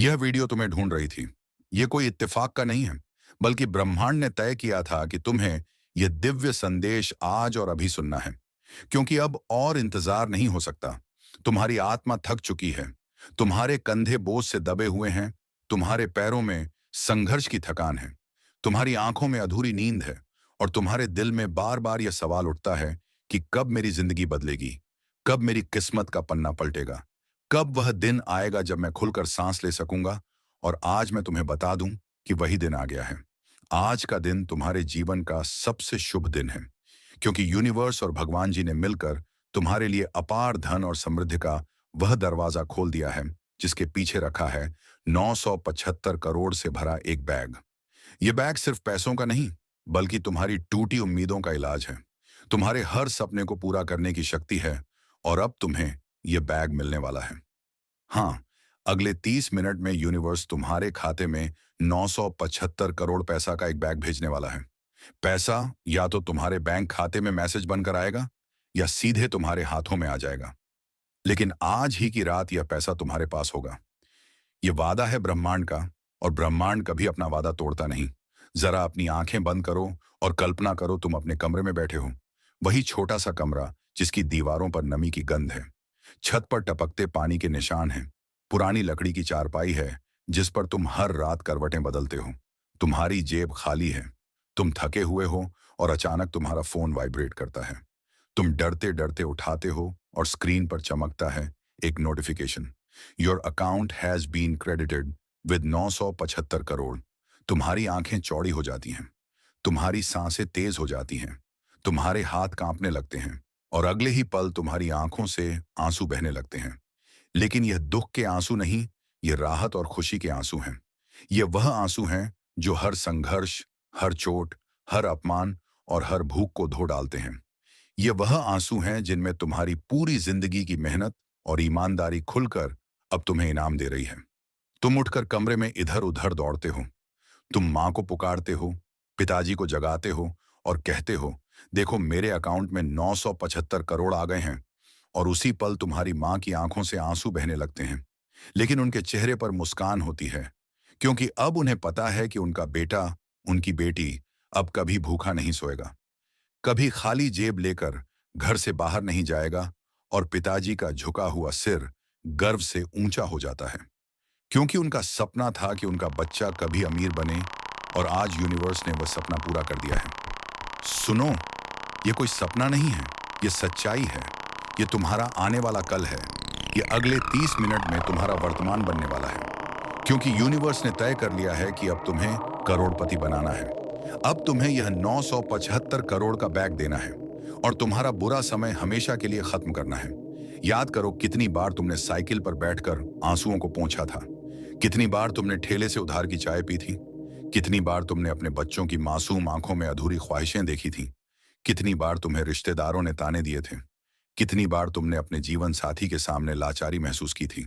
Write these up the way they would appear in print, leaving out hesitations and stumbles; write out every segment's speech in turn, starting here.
यह वीडियो तुम्हें ढूंढ रही थी। यह कोई इत्तेफाक का नहीं है, बल्कि ब्रह्मांड ने तय किया था कि तुम्हें यह दिव्य संदेश आज और अभी सुनना है। क्योंकि अब और इंतजार नहीं हो सकता। तुम्हारी आत्मा थक चुकी है। तुम्हारे कंधे बोझ से दबे हुए हैं। तुम्हारे पैरों में संघर्ष की थकान है। तुम्हारी आंखों में अधूरी नींद है। और तुम्हारे दिल में बार बार यह सवाल उठता है कि कब मेरी जिंदगी बदलेगी, कब मेरी किस्मत का पन्ना पलटेगा, कब वह दिन आएगा जब मैं खुलकर सांस ले सकूंगा। और आज मैं तुम्हें बता दूं कि वही दिन आ गया है। आज का दिन तुम्हारे जीवन का सबसे शुभ दिन है, क्योंकि यूनिवर्स और भगवान जी ने मिलकर तुम्हारे लिए अपार धन और समृद्धि का वह दरवाजा खोल दिया है, जिसके पीछे रखा है 975 करोड़ से भरा एक बैग। यह बैग सिर्फ पैसों का नहीं, बल्कि तुम्हारी टूटी उम्मीदों का इलाज है। तुम्हारे हर सपने को पूरा करने की शक्ति है। और अब तुम्हें यह बैग मिलने वाला है। हाँ, अगले 30 मिनट में यूनिवर्स तुम्हारे खाते में 975 करोड़ पैसा का एक बैग भेजने वाला है। पैसा या तो तुम्हारे बैंक खाते में मैसेज बनकर आएगा, या सीधे तुम्हारे हाथों में आ जाएगा। लेकिन आज ही की रात यह पैसा तुम्हारे पास होगा। यह वादा है ब्रह्मांड का, और ब्रह्मांड कभी अपना वादा तोड़ता नहीं। जरा अपनी आंखें बंद करो और कल्पना करो तुम अपने कमरे में बैठे हो। वही छोटा सा कमरा जिसकी दीवारों पर नमी की गंध है। छत पर टपकते पानी के निशान हैं। पुरानी लकड़ी की चारपाई है जिस पर तुम हर रात करवटें बदलते हो। तुम्हारी जेब खाली है। तुम थके हुए हो और अचानक तुम्हारा फोन वाइब्रेट करता है। तुम डरते डरते उठाते हो और स्क्रीन पर चमकता है एक notification. Your account has been credited with 975 crore. तुम्हारी आंखें चौड़ी हो जाती हैं। तुम्हारी सांसें तेज हो जाती हैं। तुम्हारे हाथ कांपने लगते हैं। और अगले ही पल तुम्हारी आंखों से आंसू बहने लगते हैं। लेकिन यह दुख के आंसू नहीं, यह राहत और खुशी के आंसू हैं। यह वह आंसू हैं जो हर संघर्ष, हर चोट, हर अपमान और हर भूख को धो डालते हैं। ये वह आंसू हैं जिनमें तुम्हारी पूरी जिंदगी की मेहनत और ईमानदारी खुलकर अब तुम्हें इनाम दे रही है। तुम उठकर कमरे में इधर उधर दौड़ते हो। तुम माँ को पुकारते हो, पिताजी को जगाते हो और कहते हो, देखो मेरे अकाउंट में 975 करोड़ आ गए हैं। और उसी पल तुम्हारी माँ की आंखों से आंसू बहने लगते हैं। लेकिन उनके चेहरे पर मुस्कान होती है, क्योंकि अब उन्हें पता है कि उनका बेटा, उनकी बेटी अब कभी भूखा नहीं सोएगा, कभी खाली जेब लेकर घर से बाहर नहीं जाएगा। और पिताजी का झुका हुआ सिर गर्व से ऊंचा हो जाता है, क्योंकि उनका सपना था कि उनका बच्चा कभी अमीर बने, और आज यूनिवर्स ने वह सपना पूरा कर दिया है। सुनो, ये कोई सपना नहीं है, ये सच्चाई है। ये तुम्हारा आने वाला कल है। ये अगले 30 मिनट में तुम्हारा वर्तमान बनने वाला है, क्योंकि यूनिवर्स ने तय कर लिया है कि अब तुम्हें करोड़पति बनाना है। अब तुम्हें यह 975 करोड़ का बैग देना है, और तुम्हारा बुरा समय हमेशा के लिए खत्म करना है। याद करो कितनी बार तुमने साइकिल पर बैठकर आंसुओं को पोंछा था। कितनी बार तुमने ठेले से उधार की चाय पी थी। कितनी बार तुमने अपने बच्चों की मासूम आंखों में अधूरी ख्वाहिशें देखी थी। कितनी बार तुम्हें रिश्तेदारों ने ताने दिए थे। कितनी बार तुमने अपने जीवन साथी के सामने लाचारी महसूस की थी।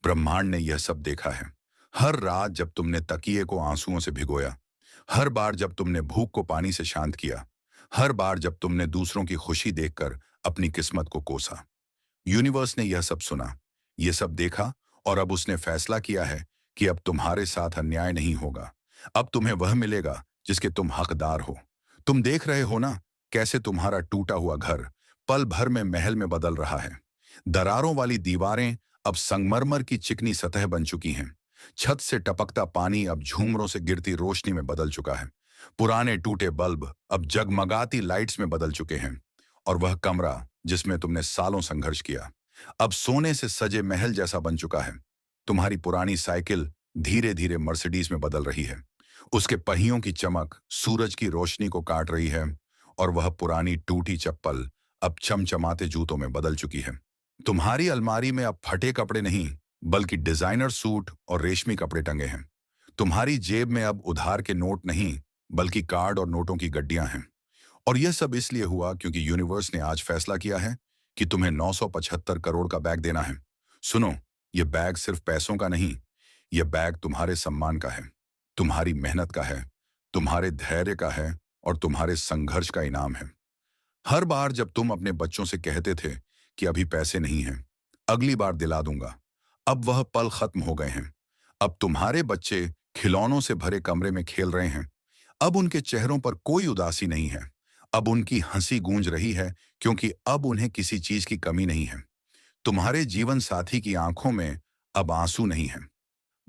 ब्रह्मांड ने यह सब देखा है। हर रात जब तुमने तकिए को आंसुओं से भिगोया, हर बार जब तुमने भूख को पानी से शांत किया, हर बार जब तुमने दूसरों की खुशी देखकर अपनी किस्मत को कोसा। यूनिवर्स ने यह सब सुना, यह सब देखा, और अब उसने फैसला किया है कि अब तुम्हारे साथ अन्याय नहीं होगा। अब तुम्हें वह मिलेगा जिसके तुम हकदार हो। तुम देख रहे हो ना, कैसे तुम्हारा टूटा हुआ घर पल भर में महल में बदल रहा है। दरारों वाली दीवारें अब संगमरमर की चिकनी सतह बन चुकी हैं। छत से टपकता पानी अब झूमरों से गिरती रोशनी में बदल चुका है। पुराने टूटे बल्ब अब जगमगाती लाइट्स में बदल चुके हैं। और वह कमरा जिसमें तुमने सालों संघर्ष किया, अब सोने से सजे महल जैसा बन चुका है। तुम्हारी पुरानी साइकिल धीरे धीरे मर्सिडीज में बदल रही है। उसके पहियों की चमक सूरज की रोशनी को काट रही है। और वह पुरानी टूटी चप्पल अब चमचमाते जूतों में बदल चुकी है। तुम्हारी अलमारी में अब फटे कपड़े नहीं, बल्कि डिजाइनर सूट और रेशमी कपड़े टंगे हैं। तुम्हारी जेब में अब उधार के नोट नहीं, बल्कि कार्ड और नोटों की गड्डियां हैं। और यह सब इसलिए हुआ क्योंकि यूनिवर्स ने आज फैसला किया है कि तुम्हें 975 करोड़ का बैग देना है। सुनो, यह बैग सिर्फ पैसों का नहीं, यह बैग तुम्हारे सम्मान का है, तुम्हारी मेहनत का है, तुम्हारे धैर्य का है, और तुम्हारे संघर्ष का इनाम है। हर बार जब तुम अपने बच्चों से कहते थे कि अभी पैसे नहीं हैं, अगली बार दिला दूंगा, अब वह पल खत्म हो गए हैं। अब तुम्हारे बच्चे खिलौनों से भरे कमरे में खेल रहे हैं। अब उनके चेहरों पर कोई उदासी नहीं है। अब उनकी हंसी गूंज रही है, क्योंकि अब उन्हें किसी चीज की कमी नहीं है। तुम्हारे जीवन साथी की आंखों में अब आंसू नहीं है।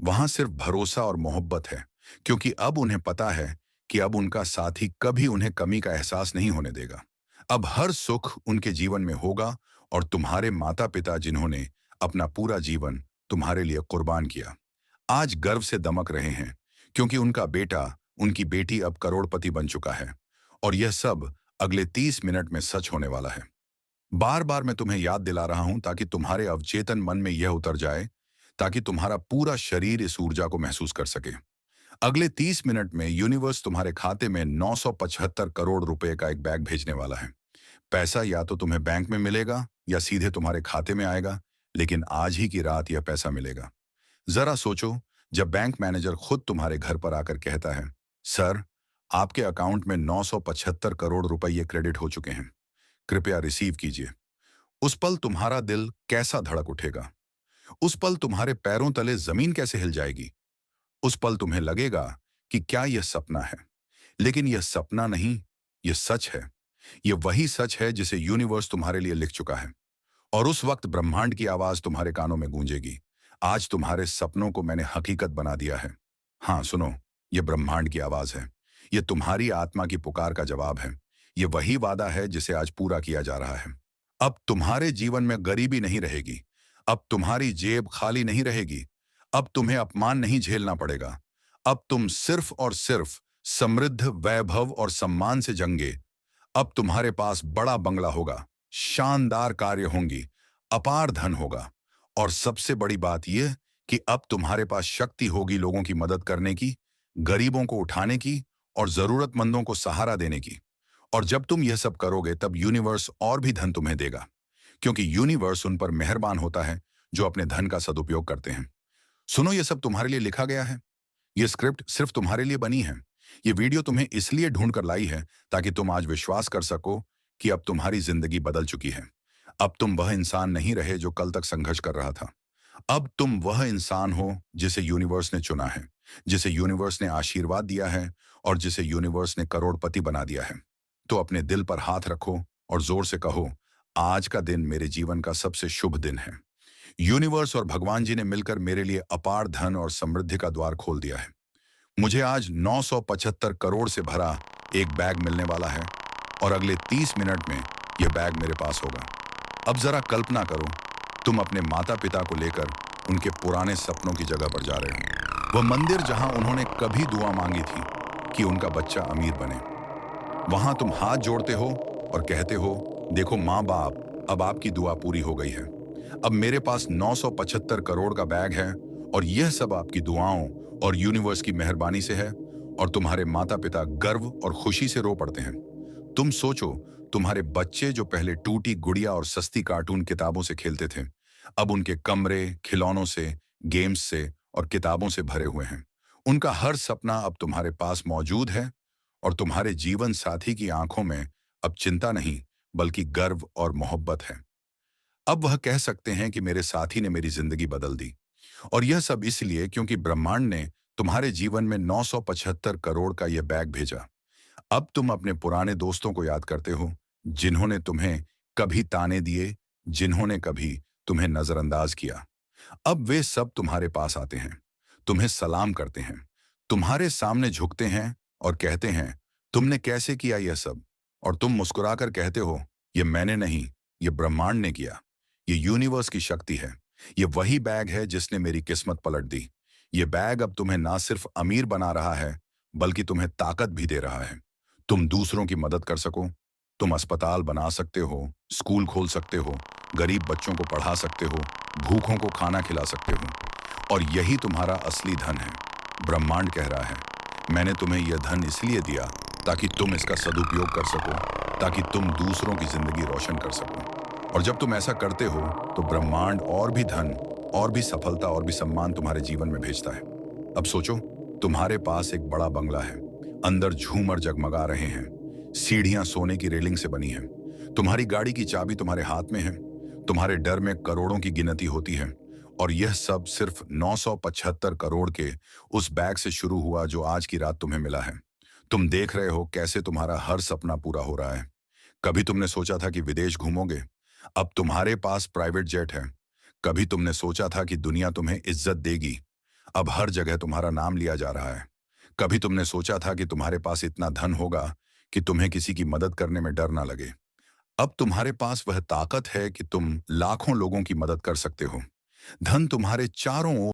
वहां सिर्फ भरोसा और मोहब्बत है, क्योंकि अब उन्हें पता है कि अब उनका साथी कभी उन्हें कमी का एहसास नहीं होने देगा। अब हर सुख उनके जीवन में होगा, और तुम्हारे माता पिता जिन्होंने अपना पूरा जीवन तुम्हारे लिए कुर्बान किया, आज गर्व से दमक रहे हैं, क्योंकि उनका बेटा, उनकी बेटी अब करोड़पति बन चुका है। और यह सब अगले 30 मिनट में सच होने वाला है। बार बार मैं तुम्हें याद दिला रहा हूं ताकि तुम्हारे अवचेतन मन में यह उतर जाए, ताकि तुम्हारा पूरा शरीर इस ऊर्जा को महसूस कर सके। अगले 30 मिनट में यूनिवर्स तुम्हारे खाते में 975 करोड़ रुपए का एक बैग भेजने वाला है। पैसा या तो तुम्हें बैंक में मिलेगा या सीधे तुम्हारे खाते में आएगा, लेकिन आज ही की रात यह पैसा मिलेगा। जरा सोचो, जब बैंक मैनेजर खुद तुम्हारे घर पर आकर कहता है, सर, आपके अकाउंट में 975 करोड़ रुपए क्रेडिट हो चुके हैं, कृपया रिसीव कीजिए। उस पल तुम्हारा दिल कैसा धड़क उठेगा? उस पल तुम्हारे पैरों तले जमीन कैसे हिल जाएगी? उस पल तुम्हें लगेगा कि क्या यह सपना है? लेकिन यह सपना नहीं, यह सच है। यह वही सच है जिसे यूनिवर्स तुम्हारे लिए लिख चुका है। और उस वक्त ब्रह्मांड की आवाज तुम्हारे कानों में गूंजेगी, आज तुम्हारे सपनों को मैंने हकीकत बना दिया है। हाँ सुनो, यह ब्रह्मांड की आवाज है। यह तुम्हारी आत्मा की पुकार का जवाब है। यह वही वादा है जिसे आज पूरा किया जा रहा है। अब तुम्हारे जीवन में गरीबी नहीं रहेगी। अब तुम्हारी जेब खाली नहीं रहेगी। अब तुम्हें अपमान नहीं झेलना पड़ेगा। अब तुम सिर्फ और सिर्फ समृद्ध, वैभव और सम्मान से जंगे। अब तुम्हारे पास बड़ा बंगला होगा, शानदार कार्य होंगी, अपार धन होगा, और सबसे बड़ी बात यह कि अब तुम्हारे पास शक्ति होगी लोगों की मदद करने की, गरीबों को उठाने की और जरूरतमंदों को सहारा देने की। और जब तुम यह सब करोगे, तब यूनिवर्स और भी धन तुम्हें देगा, क्योंकि यूनिवर्स उन पर मेहरबान होता है जो अपने धन का सदुपयोग करते हैं। सुनो, यह सब तुम्हारे लिए लिखा गया है। यह स्क्रिप्ट सिर्फ तुम्हारे लिए बनी है। यह वीडियो तुम्हें इसलिए ढूंढ कर लाई है ताकि तुम आज विश्वास कर सको कि अब तुम्हारी जिंदगी बदल चुकी है। अब तुम वह इंसान नहीं रहे जो कल तक संघर्ष कर रहा था। अब तुम वह इंसान हो जिसे यूनिवर्स ने चुना है, जिसे यूनिवर्स ने आशीर्वाद दिया है और जिसे यूनिवर्स ने करोड़पति बना दिया है। तो अपने दिल पर हाथ रखो और जोर से कहो, आज का दिन मेरे जीवन का सबसे शुभ दिन है। यूनिवर्स और भगवान जी ने मिलकर मेरे लिए अपार धन और समृद्धि का द्वार खोल दिया है। मुझे आज 975 करोड़ से भरा एक बैग मिलने वाला है, और अगले 30 मिनट में यह बैग मेरे पास होगा। अब जरा कल्पना करो, तुम अपने माता पिता को लेकर उनके पुराने सपनों की जगह पर जा रहे हो। वह मंदिर जहां उन्होंने कभी दुआ मांगी थी कि उनका बच्चा अमीर बने। वहां तुम हाथ जोड़ते हो और कहते हो, देखो माँ बाप, अब आपकी दुआ पूरी हो गई है। अब मेरे पास 975 करोड़ का बैग है, और यह सब आपकी दुआओं और यूनिवर्स की मेहरबानी से है। और तुम्हारे माता पिता गर्व और खुशी से रो पड़ते हैं। तुम सोचो, तुम्हारे बच्चे जो पहले टूटी गुड़िया और सस्ती कार्टून किताबों से खेलते थे, अब उनके कमरे खिलौनों से, गेम्स से और किताबों से भरे हुए हैं। उनका हर सपना अब तुम्हारे पास मौजूद है, और तुम्हारे जीवन साथी की आंखों में अब चिंता नहीं, बल्कि गर्व और मोहब्बत है। अब वह कह सकते हैं कि मेरे साथी ने मेरी जिंदगी बदल दी। और यह सब इसलिए क्योंकि ब्रह्मांड ने तुम्हारे जीवन में 975 करोड़ का यह बैग भेजा। अब तुम अपने पुराने दोस्तों को याद करते हो, जिन्होंने तुम्हें कभी ताने दिए, जिन्होंने कभी तुम्हें नजरअंदाज किया। अब वे सब तुम्हारे पास आते हैं, तुम्हें सलाम करते हैं, तुम्हारे सामने झुकते हैं और कहते हैं, तुमने कैसे किया यह सब? और तुम मुस्कुराकर कहते हो, यह मैंने नहीं, यह ब्रह्मांड ने किया। यह यूनिवर्स की शक्ति है। यह वही बैग है जिसने मेरी किस्मत पलट दी। यह बैग अब तुम्हें ना सिर्फ अमीर बना रहा है, बल्कि तुम्हें ताकत भी दे रहा है। तुम दूसरों की मदद कर सको। तुम अस्पताल बना सकते हो, स्कूल खोल सकते हो, गरीब बच्चों को पढ़ा सकते हो, भूखों को खाना खिला सकते हो। और यही तुम्हारा असली धन है। ब्रह्मांड कह रहा है, मैंने तुम्हें यह धन इसलिए दिया ताकि तुम इसका सदुपयोग कर सको, ताकि तुम दूसरों की जिंदगी रोशन कर सको। और जब तुम ऐसा करते हो, तो ब्रह्मांड और भी धन, और भी सफलता और भी सम्मान तुम्हारे जीवन में भेजता है। अब सोचो, तुम्हारे पास एक बड़ा बंगला है, अंदर झूमर जगमगा रहे हैं, सीढ़ियां सोने की रेलिंग से बनी हैं, तुम्हारी गाड़ी की चाबी तुम्हारे हाथ में है, तुम्हारे डर में करोड़ों की गिनती होती है, और यह सब सिर्फ 975 करोड़ के उस बैग से शुरू हुआ जो आज की रात तुम्हें मिला है। तुम देख रहे हो कैसे तुम्हारा हर सपना पूरा हो रहा है। कभी तुमने सोचा था कि विदेश घूमोगे, अब तुम्हारे पास प्राइवेट जेट है। कभी तुमने सोचा था कि दुनिया तुम्हें इज्जत देगी, अब हर जगह तुम्हारा नाम लिया जा रहा है। कभी तुमने सोचा था कि तुम्हारे पास इतना धन होगा कि तुम्हें किसी की मदद करने में डर ना लगे। अब तुम्हारे पास वह ताकत है कि तुम लाखों लोगों की मदद कर सकते हो। धन तुम्हारे चारों ओर